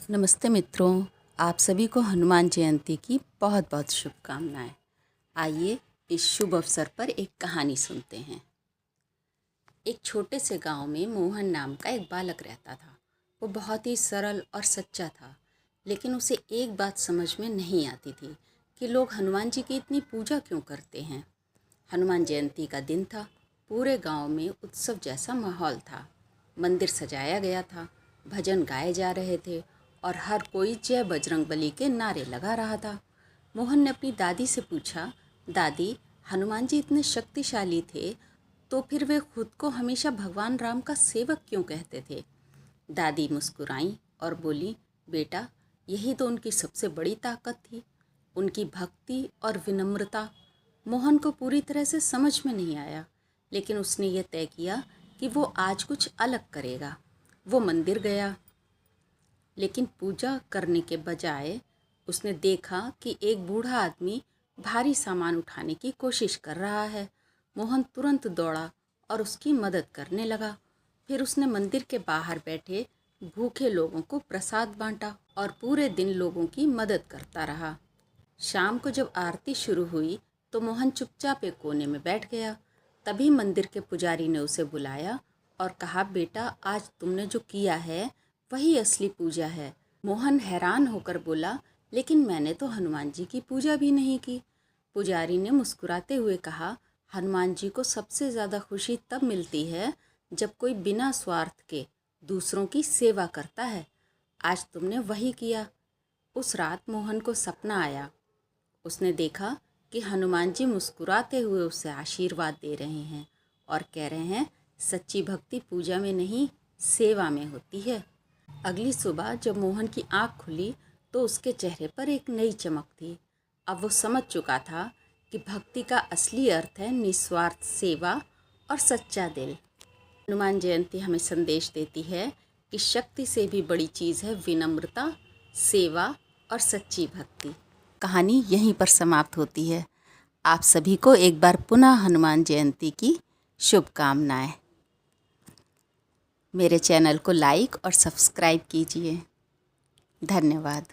नमस्ते मित्रों, आप सभी को हनुमान जयंती की बहुत बहुत शुभकामनाएं। आइए इस शुभ अवसर पर एक कहानी सुनते हैं। एक छोटे से गांव में मोहन नाम का एक बालक रहता था। वो बहुत ही सरल और सच्चा था, लेकिन उसे एक बात समझ में नहीं आती थी कि लोग हनुमान जी की इतनी पूजा क्यों करते हैं। हनुमान जयंती का दिन था। पूरे गांव में उत्सव जैसा माहौल था। मंदिर सजाया गया था, भजन गाए जा रहे थे और हर कोई जय बजरंगबली के नारे लगा रहा था। मोहन ने अपनी दादी से पूछा, दादी, हनुमान जी इतने शक्तिशाली थे तो फिर वे खुद को हमेशा भगवान राम का सेवक क्यों कहते थे। दादी मुस्कुराई और बोली, बेटा, यही तो उनकी सबसे बड़ी ताकत थी, उनकी भक्ति और विनम्रता। मोहन को पूरी तरह से समझ में नहीं आया, लेकिन उसने ये तय किया कि वो आज कुछ अलग करेगा। वो मंदिर गया, लेकिन पूजा करने के बजाय उसने देखा कि एक बूढ़ा आदमी भारी सामान उठाने की कोशिश कर रहा है। मोहन तुरंत दौड़ा और उसकी मदद करने लगा। फिर उसने मंदिर के बाहर बैठे भूखे लोगों को प्रसाद बांटा और पूरे दिन लोगों की मदद करता रहा। शाम को जब आरती शुरू हुई तो मोहन चुपचाप एक कोने में बैठ गया। तभी मंदिर के पुजारी ने उसे बुलाया और कहा, बेटा, आज तुमने जो किया है वही असली पूजा है। मोहन हैरान होकर बोला, लेकिन मैंने तो हनुमान जी की पूजा भी नहीं की। पुजारी ने मुस्कुराते हुए कहा, हनुमान जी को सबसे ज़्यादा खुशी तब मिलती है जब कोई बिना स्वार्थ के दूसरों की सेवा करता है। आज तुमने वही किया। उस रात मोहन को सपना आया। उसने देखा कि हनुमान जी मुस्कुराते हुए उसे आशीर्वाद दे रहे हैं और कह रहे हैं, सच्ची भक्ति पूजा में नहीं, सेवा में होती है। अगली सुबह जब मोहन की आँख खुली तो उसके चेहरे पर एक नई चमक थी। अब वो समझ चुका था कि भक्ति का असली अर्थ है निस्वार्थ सेवा और सच्चा दिल। हनुमान जयंती हमें संदेश देती है कि शक्ति से भी बड़ी चीज़ है विनम्रता, सेवा और सच्ची भक्ति। कहानी यहीं पर समाप्त होती है। आप सभी को एक बार पुनः हनुमान जयंती की शुभकामनाएं। मेरे चैनल को लाइक और सब्सक्राइब कीजिए। धन्यवाद।